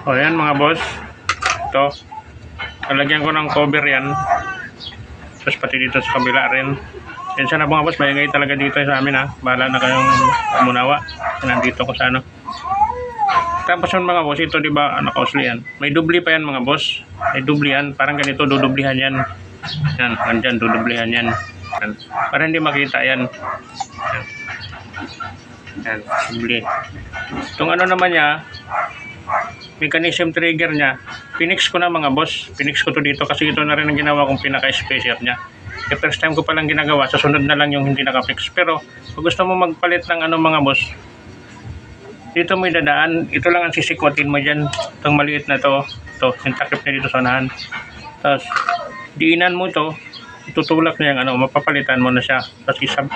O yan mga boss, ito lalagyan ko ng cover yan, tapos pati dito sa kabila rin. Yan sana mga boss, maingay talaga dito sa amin ha, bahala na kayong umunawa. Nandito ko sa ano. Tapos yun mga boss, ito diba costly yan, may dubli pa yan mga boss, may dubli yan, parang ganito dudublihan yan. Yan, nandyan dudublihan yan. Yan, para hindi makita yan. Yan, dubli. Itong ano naman niya, mechanism trigger niya, pinix ko na mga boss. Pinix ko to dito kasi ito na rin ang ginawa kong pinaka-spacer niya. The first time ko palang ginagawa, sa sunod na lang yung hindi nakapix. Pero kung gusto mo magpalit ng ano mga boss, dito mo idadaan, ito lang ang sisikwatin mo dyan. Itong maliit na to, ito, yung takip niya dito sa unahan. Tapos diinan mo to, itutulak niya yung ano, mapapalitan mo na siya. Tapos isab,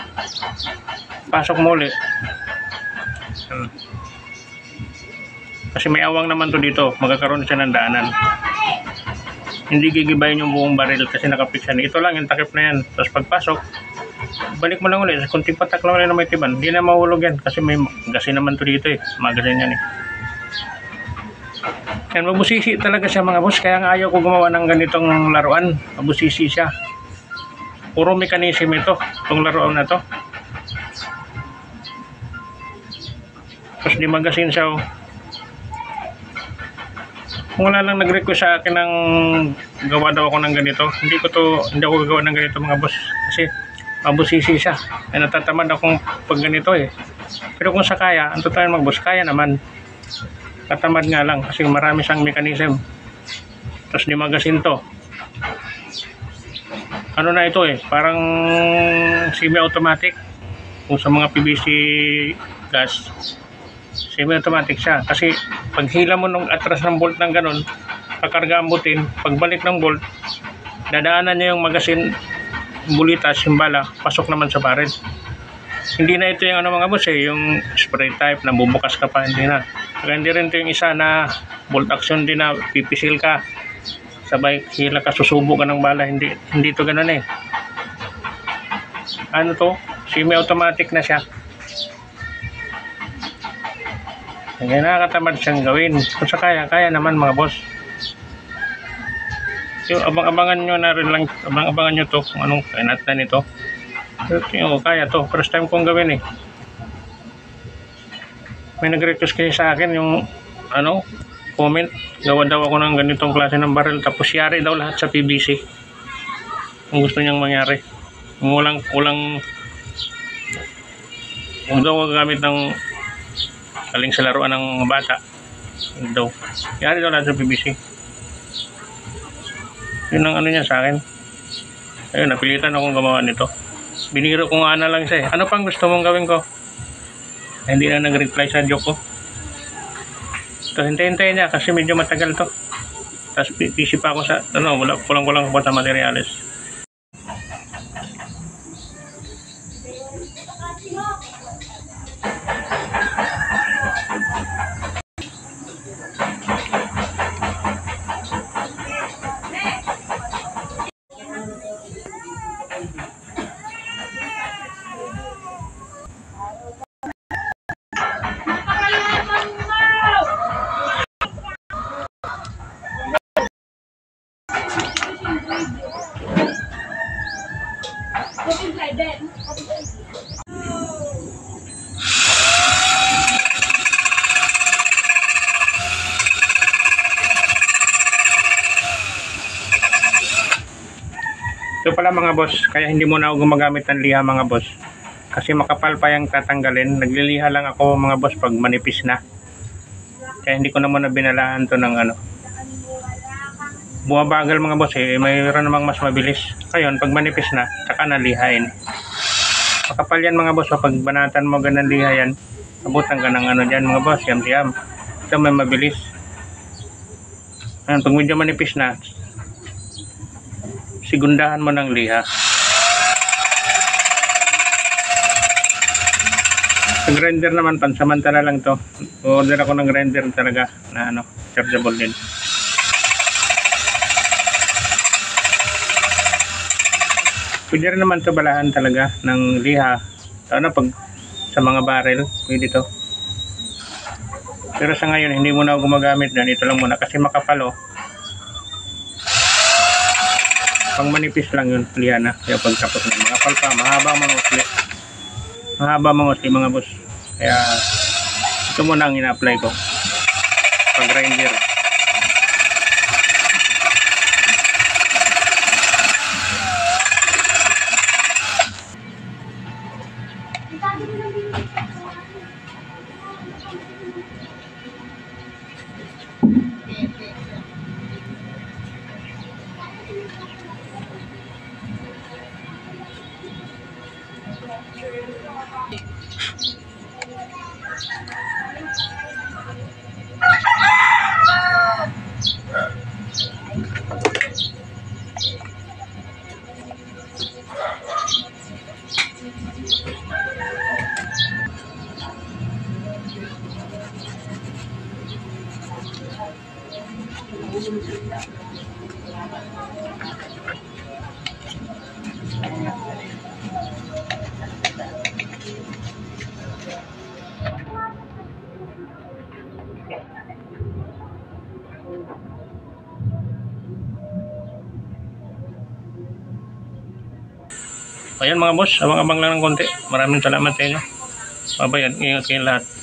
pasok mo ulit. Kasi may awang naman to dito, magkakaroon siya ng daanan. Hindi gigibayin yung buong baril kasi nakapix yan. Ito lang yung takip na yan. Tapos pagpasok, balik mo lang ulit. Kunting patak lang ulit na may tiban. Hindi na mahulog yan kasi may gasin naman to dito eh. Magasin yan eh. Yan, mabusisi talaga siya mga boss. Kaya nga ayaw ko gumawa ng ganitong laruan. Mabusisi siya. Puro mechanism ito. Itong laruan na to. Tapos di magasin siya oh. Kung wala lang nag-request sa akin ng gawa daw ako ng ganito, hindi ako gagawa ng ganito mga boss kasi mabusisi siya. Ay natatamad akong pag ganito eh. Pero kung sa kaya, ang totoo mga boss, kaya naman. Tatamad nga lang kasi marami siyang mechanism. Tapos di magasin to. Ano na ito eh, parang semi-automatic. Kung sa mga PVC gas, semi-automatic siya. Kasi pag hila mo nung atras ng bolt ng ganun, pakarga ang butin, pagbalik ng bolt, dadaanan niya yung magasin, bulitas, yung bala, pasok naman sa baril. Hindi na ito yung ano mga boss eh, yung spray type na bubukas ka pa, hindi na. Kaya hindi rin ito yung isa na bolt action din na pipisil ka, sabay hila ka, susubo ka ng bala, hindi ito ganun eh. Ano to? Semi-automatic na siya. Kaya nakakatamad siyang gawin. Kung sa kaya naman mga boss. So, abang-abangan nyo na rin lang, abang-abangan nyo to kung anong kainat na nito. So, kaya to, first time kong gawin eh. May nag-request kasi sa akin yung ano, comment, gawa daw ako ng ganitong klase ng barrel, tapos yari daw lahat sa PVC. Kung gusto niyang mangyari. Walang daw gagamit ng galing sa laruan ng bata daw. Yari daw lahat sa PVC. Yun ang ano niya sa akin. Ayun, napilitan akong gumawa nito. Biniro ko nga na lang siya eh. Ano pang gusto mong gawin ko? Hindi na nag-reply sa joke ko. So, hintay-hintay niya kasi medyo matagal to. Tapos PC pa ako sa, ano, kulang-kulang po sa materials. Ito pala mga boss, kaya hindi muna ako gumagamit ng liha mga boss. Kasi makapal pa yung tatanggalin. Nagliliha lang ako mga boss pag manipis na. Kaya hindi ko na muna binalaan to ng ano. Bumabagal mga boss eh, mayroon namang mas mabilis. Ngayon, pag manipis na, saka nalihain. Makapal yan mga boss, pag banatan mo ganang liha yan, abutan ka ng ano dyan mga boss, yam-yam. Ito may mabilis. Ngayon, pag medyo manipis na, sigundahan mo ng liha. Sa grinder naman, pansamantala lang to. Order ako ng grinder talaga na ano, chargeable din. Pwede rin naman to balahan talaga ng liha. Ano, pag sa mga barrel, pwede to. Pero sa ngayon, hindi muna ako gumagamit na. Ito lang muna kasi makapal oh. Pang manipis lang yun, liana. Kaya pagtapos na makapal pa, mahaba ang mga usli. Mahaba mga usli mga boss. Kaya ito muna ang ina-apply ko. Pag grinder. Ayan mga boss, abang-abang lang ng konti. Maraming salamat sa inyo. Babayan, ingat kayo lahat.